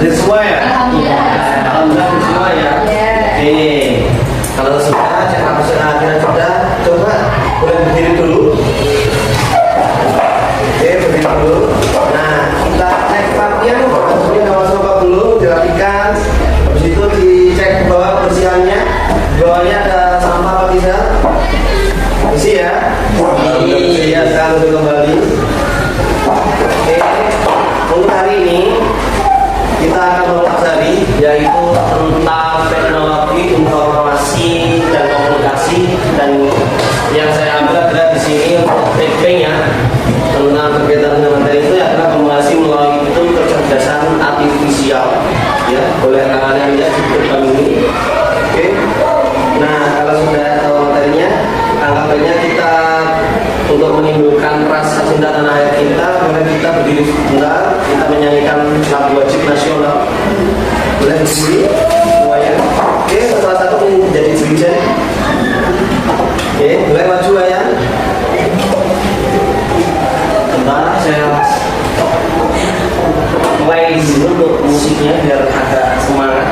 Hadir semua ya? Alhamdulillah semua ya. Oke. Kalau sudah, cek akhirnya sudah, coba boleh berdiri dulu. Oke, berdiri dulu. Nah, kita cek pakaian, maksudnya nama dulu, dirapikan. Habis itu dicek bawah kebersihannya. Bawahnya ada sampah apa tidak? Bersih ya? Bersih ya, sekarang sudah kembali. Oke, untuk hari ini kita akan mempelajari yaitu tentang teknologi informasi dan komunikasi, dan yang saya ambil adalah di sini untuk TP-nya tentang berkaitan dengan materi itu adalah komunikasi melalui itu kecerdasan artifisial, ya, oleh kalangan yang di depan ini. Oke, nah kalau sudah tahu materinya, anggapannya kita untuk menimbulkan rasa cinta tanah air kita, kemudian kita berdiri sebentar, kita menyanyikan lagu wajib nasional. Boleh berdiri semuanya. Oke, salah satu menjadi dirijen. Oke, boleh maju ya. Sebentar, saya mulai dulu untuk musiknya biar agak semangat.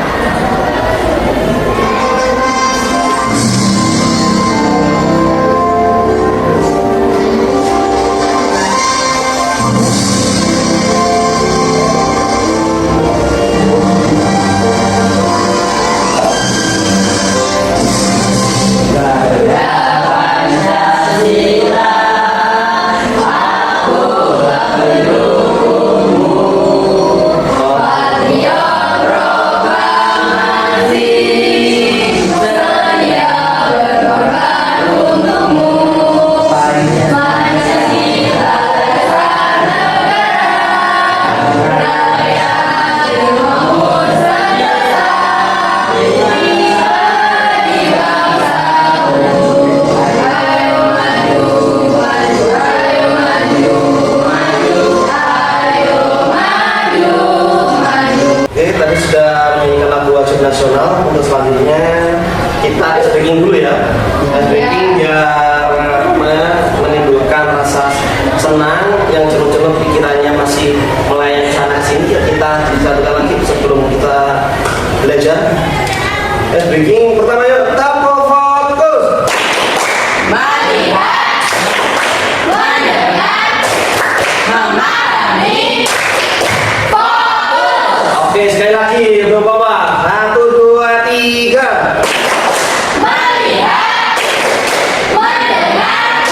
Nasional. Untuk selanjutnya kita ice breaking dulu ya. Ice breaking biar menimbulkan rasa senang, yang celup-celup pikirannya masih melayang sana sini, ya kita disatukan lagi sebelum kita belajar. Ice breaking pertama, yuk tampil fokus. Melihat, mendengar, memahami, fokus. Oke, sekali lagi Bapak-bapak. 1, 2, 3. Melihat, mendengar,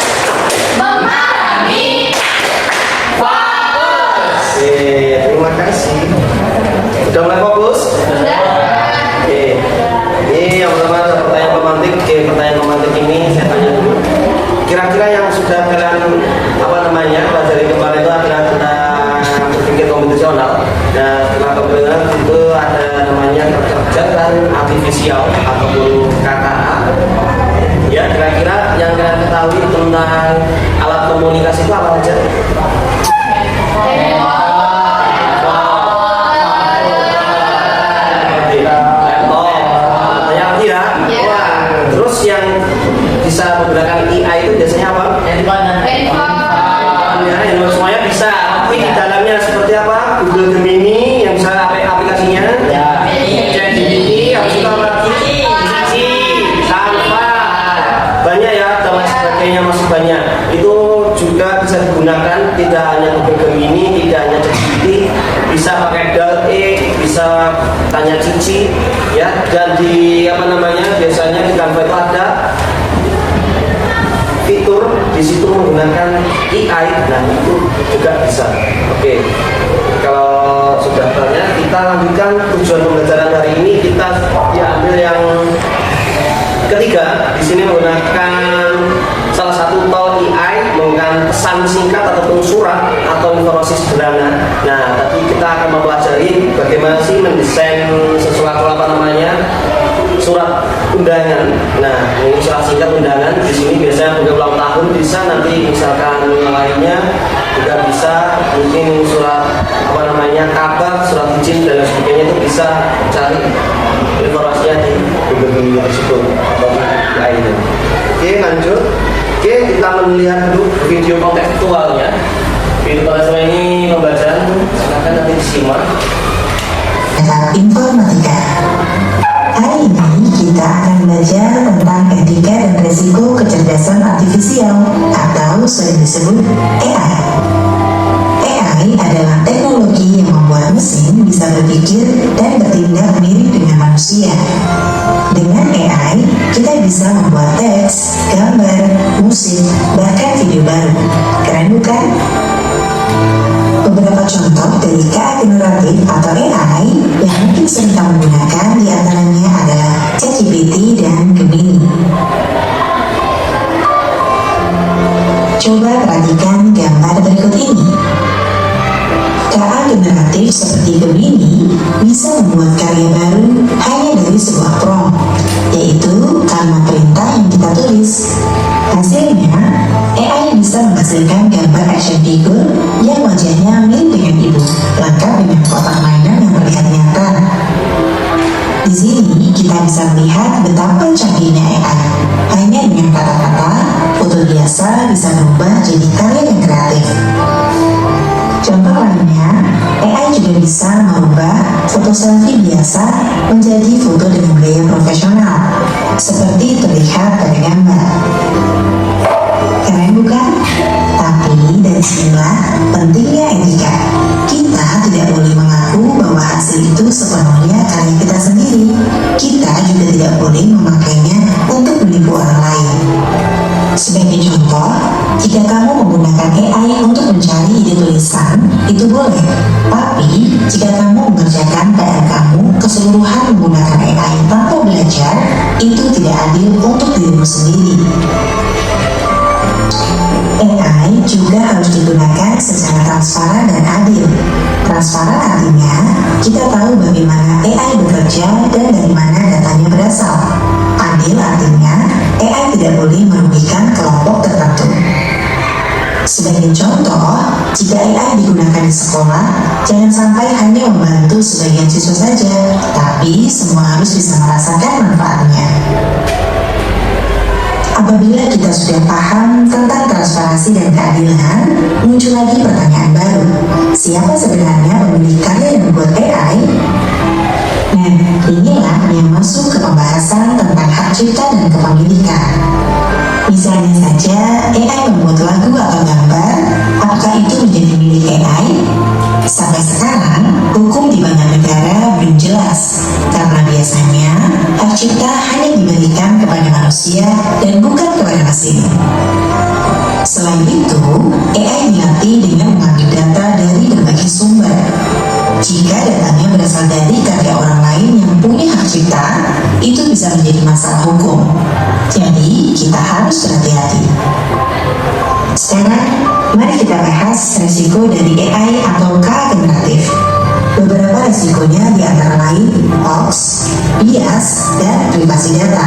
memahami, fokus. Oke, terima kasih. Sudah mulai fokus? Sudah. Oke. Ini yang pertama pertanyaan pemantik. Oke, pertanyaan pemantik ini saya tanya dulu. Kira-kira yang sudah kalian pelajari kemarin itu adalah tentang berpikir komputasional. Dan setelah komputasional itu ada namanya kecerdasan artifisial ataupun KKA. Ya, kira-kira yang kalian ketahui tentang alat komunikasi itu apa saja? Terus yang bisa menggunakan AI itu biasanya apa? Handphone. Semuanya bisa. Tapi di dalamnya seperti apa? Google Gemini yang bisa aplikasinya. ChatGPT, yang suka lagi. Canva. Banyak ya, dan sebagainya masih banyak. Itu juga bisa digunakan tidak hanya Google Gemini, tidak hanya ChatGPT, bisa pakai DALL-E, bisa tanya Cici, ya. Dan di biasanya di Canva itu ada fitur di situ menggunakan AI. Nah, itu juga bisa. Oke, kalau sudah banyak, kita lanjutkan tujuan pembelajaran hari ini. Kita diambil yang ketiga. Di sini menggunakan salah satu tool AI, menggunakan pesan singkat ataupun surat atau informasi sederhana. Nah, tadi kita akan mempelajari bagaimana sih mendesain sesuatu surat undangan. Nah, ini surat singkat undangan. Di sini biasanya untuk ulang tahun bisa, nanti misalkan lainnya juga bisa, mungkin surat kabar, surat izin dan sebagainya, itu bisa cari informasinya di Google tersebut atau lainnya. Oke, lanjut. Oke, kita melihat dulu video kontekstualnya. Video kontekstual ini pembacaan, silakan nanti disimak. atau informatika. Hari ini kita akan belajar tentang etika dan resiko kecerdasan artifisial atau sering disebut AI. AI adalah teknologi yang membuat mesin bisa berpikir dan bertindak mirip dengan manusia. Dengan AI, kita bisa membuat teks, gambar, musik, bahkan video baru. Keren bukan? Beberapa contoh dari KA generatif atau AI yang mungkin sering kamu gunakan diantaranya adalah ChatGPT dan Gemini. Coba perhatikan gambar berikut ini. KA generatif seperti Gemini bisa membuat karya baru hanya dari sebuah prompt, yaitu kalimat perintah yang kita tulis. Hasilnya, AI bisa menghasilkan gambar action figure yang wajahnya mirip dengan ibu, lengkap dengan kotak mainan yang terlihat nyata. Di sini kita bisa melihat betapa canggihnya AI. Hanya dengan kata-kata, foto biasa bisa berubah jadi karya yang kreatif. Contoh lainnya, AI juga bisa merubah foto selfie biasa menjadi foto dengan gaya profesional, seperti terlihat pada gambar. Keren bukan? Tapi dari sinilah pentingnya etika. Kita tidak boleh mengaku bahwa hasil itu sepenuhnya karya kita sendiri. Kita juga tidak boleh memakainya untuk menipu orang lain. Sebagai contoh, jika kamu menggunakan AI untuk mencari ide tulisan, itu boleh. Tapi, jika kamu mengerjakan PR kamu keseluruhan menggunakan AI tanpa belajar, itu tidak adil untuk dirimu sendiri. AI juga harus digunakan secara transparan dan adil. Transparan artinya, kita tahu bagaimana AI bekerja dan dari mana datanya berasal. Adil artinya, AI tidak boleh merugikan kelompok tertentu. Sebagai contoh, jika AI digunakan di sekolah, jangan sampai hanya membantu sebagian siswa saja, tapi semua harus bisa merasakan manfaatnya. Apabila kita sudah paham tentang transparansi dan keadilan, muncul lagi pertanyaan baru. Siapa sebenarnya pemilik karya yang membuat AI? Nah, inilah yang masuk ke pembahasan tentang hak cipta dan kepemilikan. Misalnya saja, AI membuat lagu atau gambar, apakah itu menjadi milik AI? Sampai sekarang, hukum di banyak negara belum jelas, karena biasanya hak cipta hanya diberikan kepada manusia dan bukan kepada mesin. Selain itu, AI dilatih dengan mengambil data dari berbagai sumber. Jika datanya berasal dari karya orang lain yang punya hak cipta, itu bisa menjadi masalah hukum. Jadi, kita harus berhati-hati. Sekarang, mari kita bahas resiko dari AI atau KA generatif. Beberapa resikonya diantara lain hoax, bias, dan privasi data.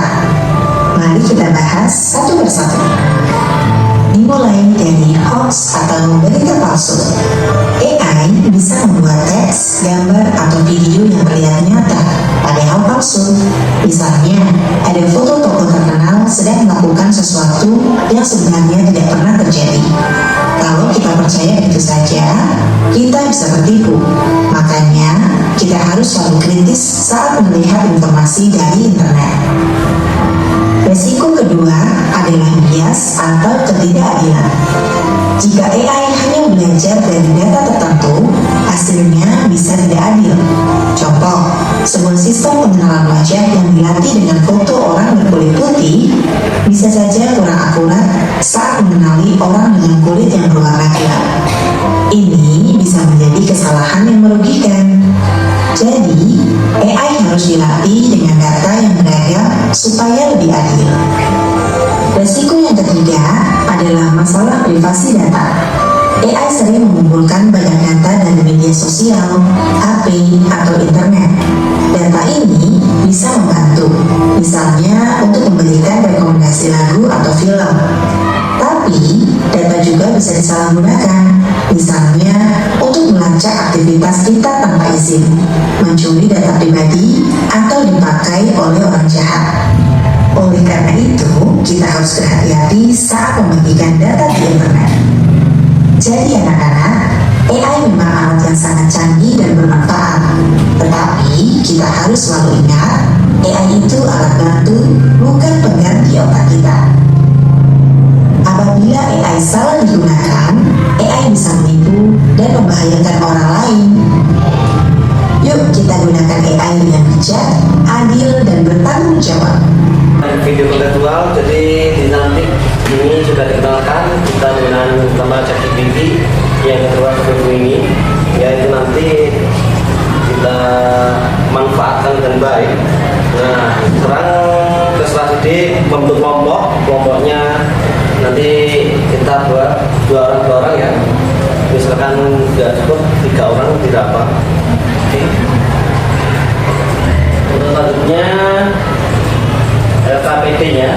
Mari kita bahas satu persatu. Dimulai dari hoax atau berita palsu. AI bisa membuat teks, gambar, atau video yang terlihat nyata, padahal palsu. Misalnya, ada foto tokoh terkenal sedang melakukan sesuatu yang sebenarnya tidak pernah terjadi. Kalau kita percaya begitu saja, kita bisa tertipu. Makanya, kita harus selalu kritis saat melihat informasi dari internet. Resiko kedua adalah bias atau ketidakadilan. Jika AI hanya belajar dari data tertentu, hasilnya bisa tidak adil. Contoh, sebuah sistem pengenalan wajah yang dilatih dengan foto orang berkulit putih bisa saja kurang akurat saat mengenali orang dengan kulit yang berwarna gelap. Ini bisa menjadi kesalahan yang merugikan. Jadi, AI harus dilatih dengan data yang beragam supaya lebih adil. Resiko yang ketiga adalah masalah privasi data. AI sering mengumpulkan banyak data dari media sosial, HP, atau internet. Data ini bisa membantu, misalnya untuk memberikan rekomendasi lagu atau film. Tapi, data juga bisa disalahgunakan, misalnya untuk melacak aktivitas kita tanpa izin, mencuri data pribadi, atau dipakai oleh orang jahat. Oleh karena itu, kita harus berhati-hati saat membagikan data di internet. Jadi anak-anak, AI memang alat yang sangat canggih dan bermanfaat. Tetapi kita harus selalu ingat, AI itu alat bantu, bukan pengganti otak kita. Apabila AI salah digunakan, AI bisa menipu dan membahayakan orang lain. Yuk kita gunakan AI dengan bijak, adil, dan bertanggung jawab. Video kontekstual, jadi nanti ini sudah dikenalkan kita dengan nama ChatGPT. Yang kedua seperti ini, yaitu nanti kita manfaatkan dengan baik. Nah, sekarang terserah sidik membentuk kelompoknya nanti kita buat dua orang ya. Misalkan nggak cukup 3 orang tidak apa. Oke. Untuk selanjutnya LKPD-nya,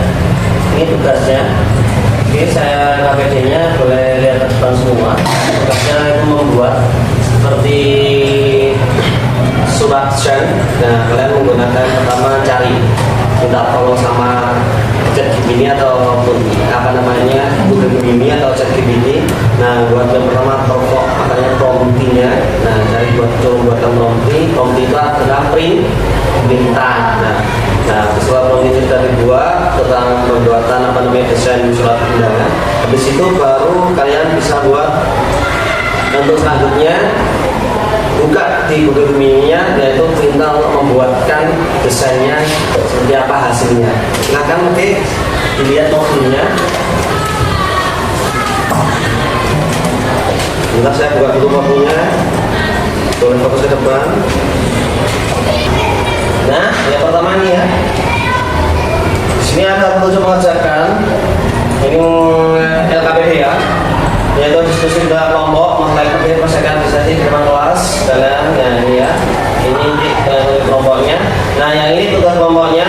ini tugasnya. Oke, saya LKPD-nya boleh lihat ke depan semua. Tugasnya itu membuat seperti surat share. Nah, kalian menggunakan pertama cari, minta tolong sama ChatGPT ataupun apa namanya Google Gemini atau ChatGPT. Nah, buat yang pertama pokok makanya promptinya. Nah, cari buatkan prompt itu adalah perintah. Nah, setelah prompt itu sudah dibuat tentang pembuatan apa namanya desain surat undangan. Habis itu baru kalian bisa buat untuk selanjutnya buka di Google Gemini-nya, yaitu perintah untuk membuatkan desainnya seperti apa hasilnya. Silahkan dilihat mobilnya. Bentar saya buka dulu mobilnya. Boleh fokus ke depan. Nah, yang pertama nih ya. Di sini ada petunjuk mengajarkan. Ini LKPD ya. Yaitu diskusi dalam kelompok mengenai persediaan di kelas dalam. Nah ini ya, ini kelompoknya. Nah yang ini tugas kelompoknya.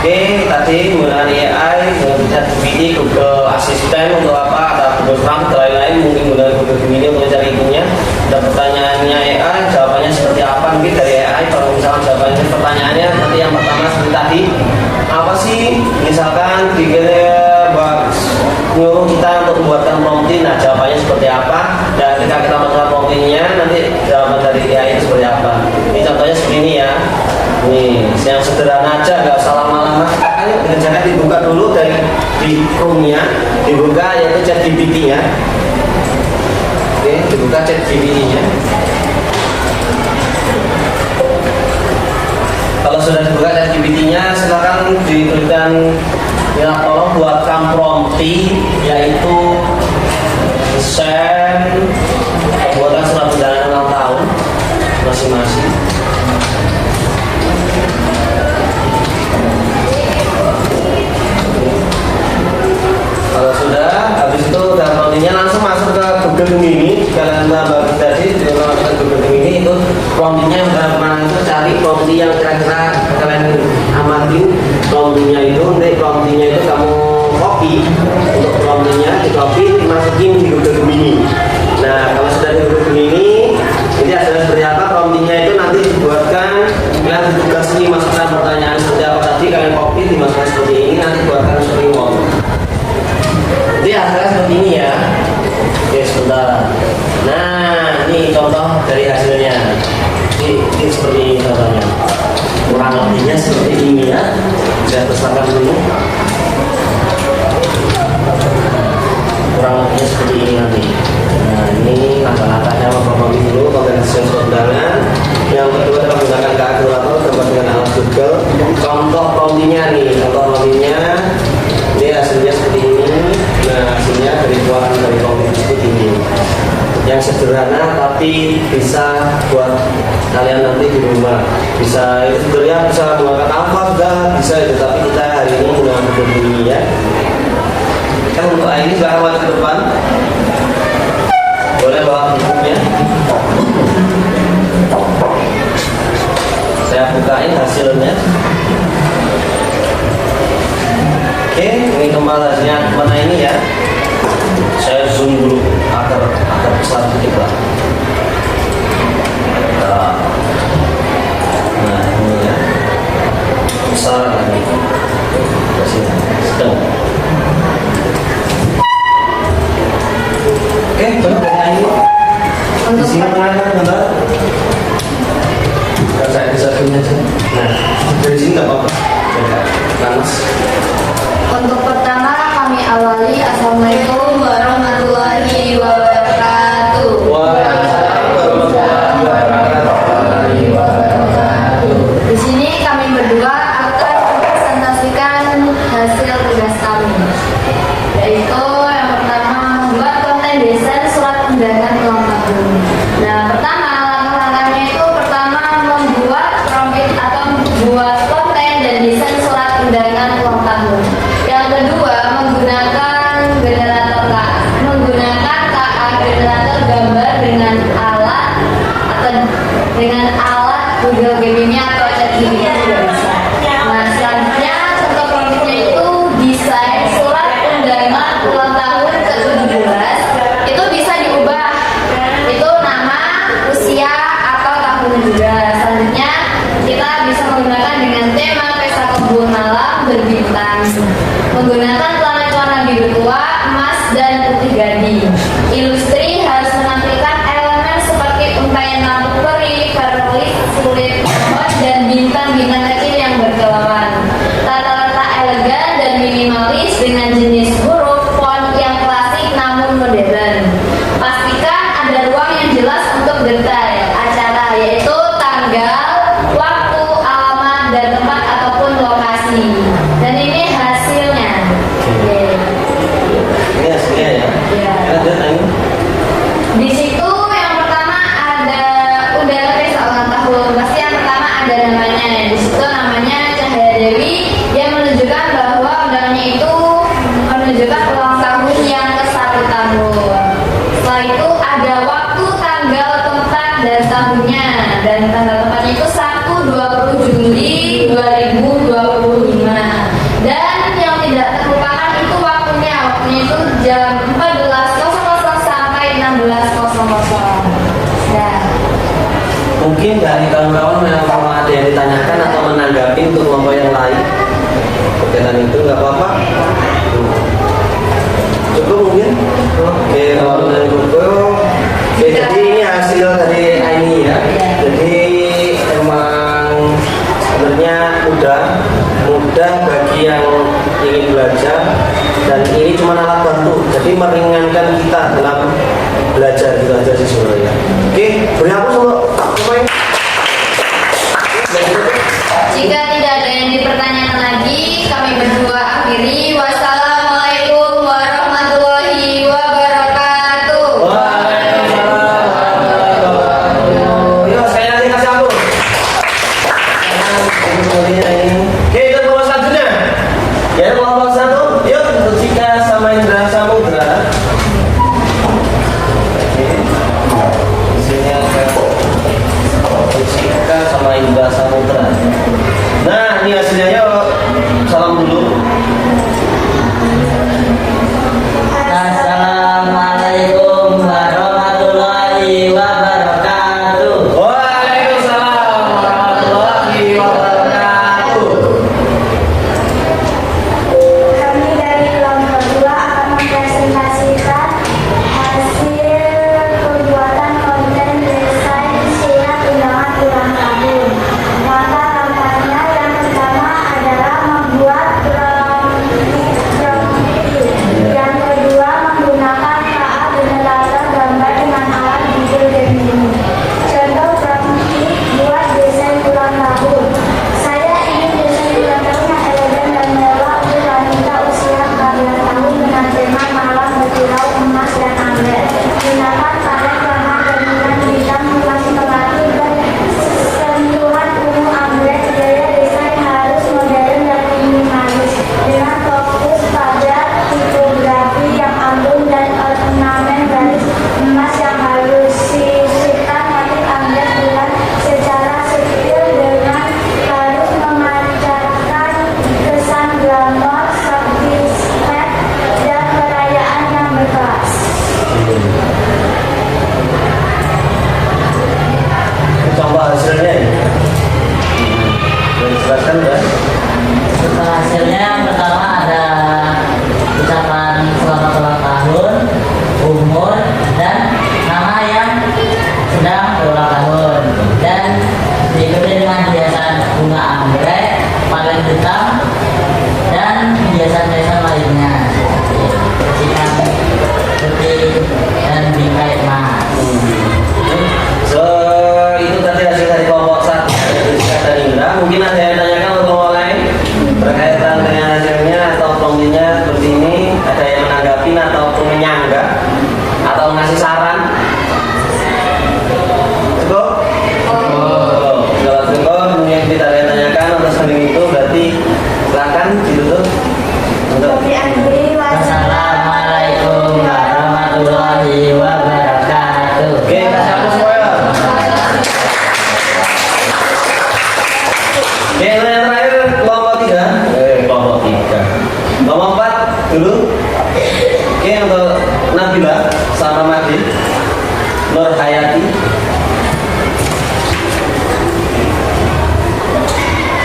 Oke, tadi menggunakan AI, ChatGPT, Google Assistant untuk apa? Ada Google Form, lain-lain. Mungkin menggunakan Google Gemini untuk mencari itunya. Dan pertanyaannya AI, jawabannya seperti apa? Mungkin dari AI, kalau misalkan jawabannya pertanyaannya nanti yang pertama seperti tadi, apa sih? Misalkan nyuruh kita untuk membuatkan prompting, nah jawabannya seperti apa, dan ketika kita mendengar promptingnya nanti jawaban dari AI itu seperti apa. Ini contohnya seperti ini ya. Nih, yang sederhana aja, nggak usah lama-lama. Ayo jangan dibuka dulu dari di Chrome-nya, dibuka yaitu ChatGPT-nya. Oke, dibuka ChatGPT-nya. Kalau sudah dibuka ChatGPT-nya, silakan diberikan ya, tolong buatkan prompting, yaitu desain pembuatan surat undangan 6 tahun masing-masing. Kalau sudah, habis itu udah promptingnya langsung masuk ke Google Gemini. Kalian tambah tadi kalau ke Google Gemini itu promptingnya udah mana itu cari prompting yang kira-kira kalian amatin promptingnya itu. Nanti promptingnya itu kamu copy, untuk promptingnya di copy dimasukin di Google Gemini. Nah kalau sudah di Google Gemini, ini hasilnya seperti apa promptingnya itu nanti dibuatkan. Kalian tugas ini masukkan pertanyaan seperti apa tadi, kalian copy dimasukkan seperti ini, nanti buatkan seperti ini. Jadi hasilnya seperti ini ya. Oke sebentar. Nah ini contoh dari hasilnya. Ini seperti ini contohnya. Kurang lebihnya seperti ini ya. Saya terserahkan dulu. Kurang lebihnya seperti ini nanti. Nah ini langkah-langkahnya memperbaiki dulu pembentukan surat undangan. Yang kedua adalah menggunakan kalkulator dapat dengan alat Google. Contoh promptingnya nih. Contoh promptingnya ini hasilnya seperti ini. Nah hasilnya dari keluaran dari prompting seperti ini. Yang sederhana tapi bisa buat kalian nanti di rumah. Bisa itu sebenarnya bisa menggunakan Canva sudah bisa itu, tapi kita hari ini menggunakan Google ini ya. Kan untuk ini silahkan maju ke depan. Boleh bawa bukunya. Saya bukain hasilnya. Oke, ini kembali hasilnya mana ini ya. Saya zoom dulu agar besar sedikit lah. Nah ini ya, besar lagi. Sini, sedang. Oke, coba dari ini. Di sini mengarahkan gambar. Google Gaming-nya atau ChatGPT juga bisa. Nah, selanjutnya contoh produknya itu desain surat undangan ulang tahun ke-17. Itu bisa diubah. Itu nama, usia, atau tahun juga. Selanjutnya kita bisa menggunakan dengan tema pesta kebun malam berbintang. Menggunakan planet warna biru tua, emas, dan putih gading. Industri harus menampilkan elemen seperti untaian lampu peri, karbit, kulit pohon, dan bintang-bintang kecil yang berkilauan. Tata-tata elegan dan minimalis dengan jenis huruf font yang klasik namun modern. Pastikan ada ruang yang jelas untuk detail acara, yaitu tanggal, waktu, alamat, dan tempat ataupun lokasi. Dan ini hasilnya. Oke. Ini hasilnya ya. Ya. Lanjut Ayu. Di situ yang pertama ada undangan pesta ulang tahun. Pasti yang pertama ada namanya. Di situ namanya Cahaya Dewi. Dia menunjukkan bahwa undangannya itu menunjukkan ulang tahun yang ke-1 tahun. Setelah itu ada waktu, tanggal, tempat, dan tahunnya. Dan tanggal tempatnya itu 1/20 Juli 2025. Dan yang tidak terlupakan itu waktunya. Waktunya itu jam 14.00 sampai 16.00. Ya. Mungkin dari kawan-kawan yang kalau ada yang ditanyakan atau menanggapi untuk kelompok yang lain berkaitan itu nggak apa-apa. Cukup mungkin. Oke, kalau dari cukup. Oke, jadi ini hasil dari Aini ya. Jadi emang sebenarnya mudah bagi yang ingin belajar, dan ini cuma alat bantu, jadi meringankan kita dalam belajar gitu aja sih sebenarnya. Oke, beri aku semua. Jika tidak ada yang dipertanyakan lagi, kami berdua akhiri. Wassalamualaikum warahmatullahi wabarakatuh. Wah.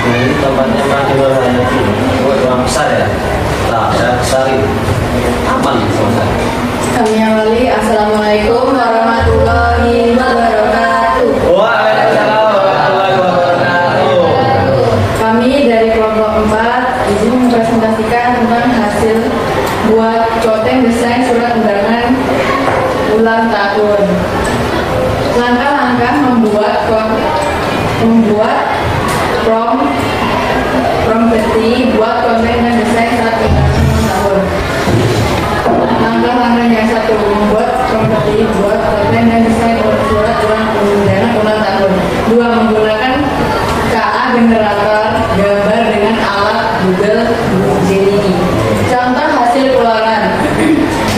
Nah ini tempatnya Pak Nur Hayati. Rumah besar ya. Nah, saya besar ini. Aman selesai. Kami awali. Assalamualaikum warahmatullahi wabarakatuh. Waalaikumsalam warahmatullahi wabarakatuh. Kami dari kelompok 4 izin mempresentasikan tentang hasil buat coteng desain surat undangan ulang tahun. Langkah-langkah membuat prom peti buat konten dan desain surat undangan ulang tahun. Langkah-langkah yang satu, membuat prom peti buat konten dan desain surat undangan ulang tahun. 2. Menggunakan KA generator gambar dengan alat Google Gemini. Contoh hasil keluaran: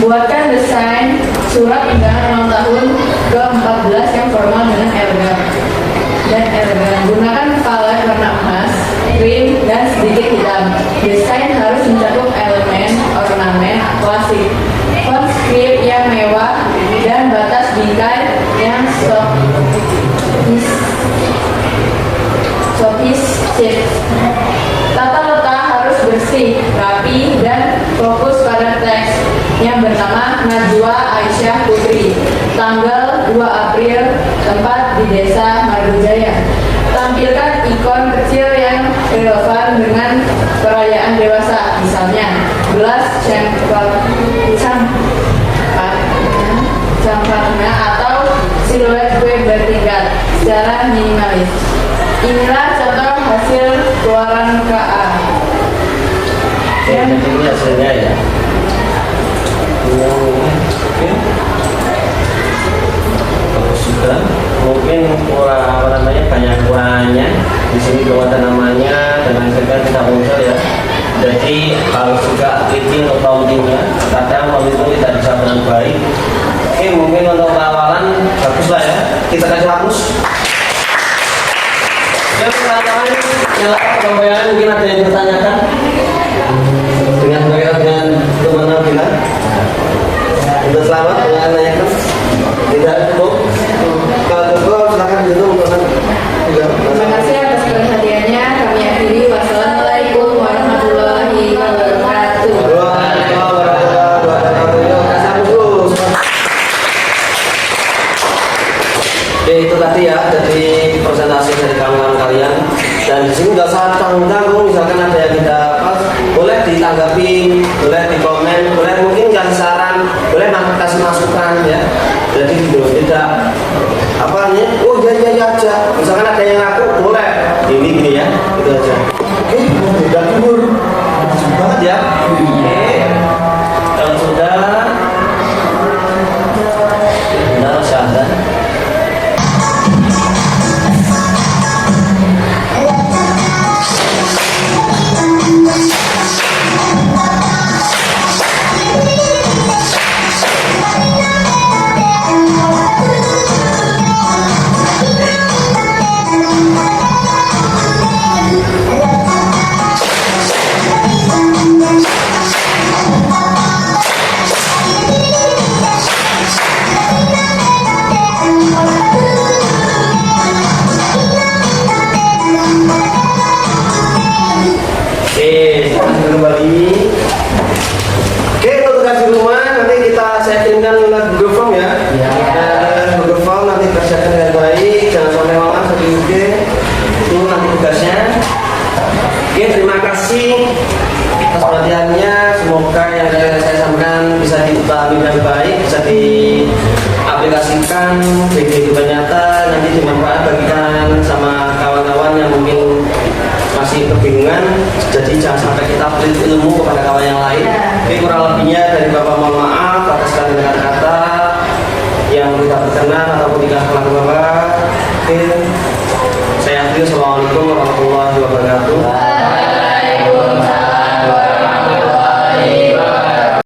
buatkan desain surat undangan ulang tahun ke-14 yang formal dengan elegan. Gunakan palet warna emas, krim, dan sedikit hitam. Desain harus mencakup elemen ornamen klasik, font script yang mewah, dan batas bingkai yang sophisticated. Tata letak harus bersih, rapi, dan fokus pada teks yang bernama Najwa Aisyah Putri, tanggal 2 April, tempat di Desa Margojaya. Tampilkan ikon kecil yang relevan dengan perayaan dewasa, misalnya gelas champagne atau siluet kue bertingkat secara minimalis. Inilah contoh hasil keluaran KA. Jadi ini hasilnya ya. Oke. Bagus juga. Mungkin kurang apa namanya banyak kurangnya. Di sini belum ada namanya dan lain sebagainya tidak muncul ya. Jadi harus juga teliti untuk countingnya. Kadang kalau itu tidak bisa dengan baik. Oke, mungkin untuk awalan bagus lah ya. Kita kasih hapus. Ya, teman-teman, nyalakan kemudian mungkin ada yang bertanyakan dengan dengan teman-teman kita. Sudah selamat dengan nanyakan? Tidak cukup? Kalau cukup silakan ditutup teman. Terima kasih atas perhatiannya. Kami akhiri. Wassalamualaikum warahmatullahi wabarakatuh. Waalaikumsalam warahmatullahi wabarakatuh. Kasih hapus dulu. Oke, itu tadi ya dari presentasi dari kawan-kawan kalian. Dan di sini nggak usah tanggung-tanggung, misalkan ada yang tidak pas, boleh ditanggapi, boleh dikomen, boleh mungkin kasih saran, boleh kasih masukan ya. Jadi gitu, tidak apa nih? Oh iya aja. Misalkan ada yang ngaku, boleh. Ini gini ya, itu aja. Oke, udah timur, banget ya. Oke, kalau sudah benar syahadat. Kembali. Oke, untuk tugas di rumah nanti saya kirimkan lewat Google Form ya. Google Form nanti kerjakan dengan baik, jangan sampai malam sedikit. Itu nanti tugasnya. Oke, terima kasih atas perhatiannya. Semoga yang saya sampaikan bisa dipahami dengan baik, bisa diaplikasikan di kehidupan nyata, nanti dimanfaat bagikan sama kawan-kawan yang mungkin masih kebingungan. Jadi jangan sampai kita pelit ilmu kepada kawan yang lain. Oke, kurang lebihnya dari Bapak mohon maaf atas segala kata-kata yang tidak berkenan ataupun tidak pernah Bapak. Oke, saya akhiri. Assalamualaikum warahmatullahi wabarakatuh.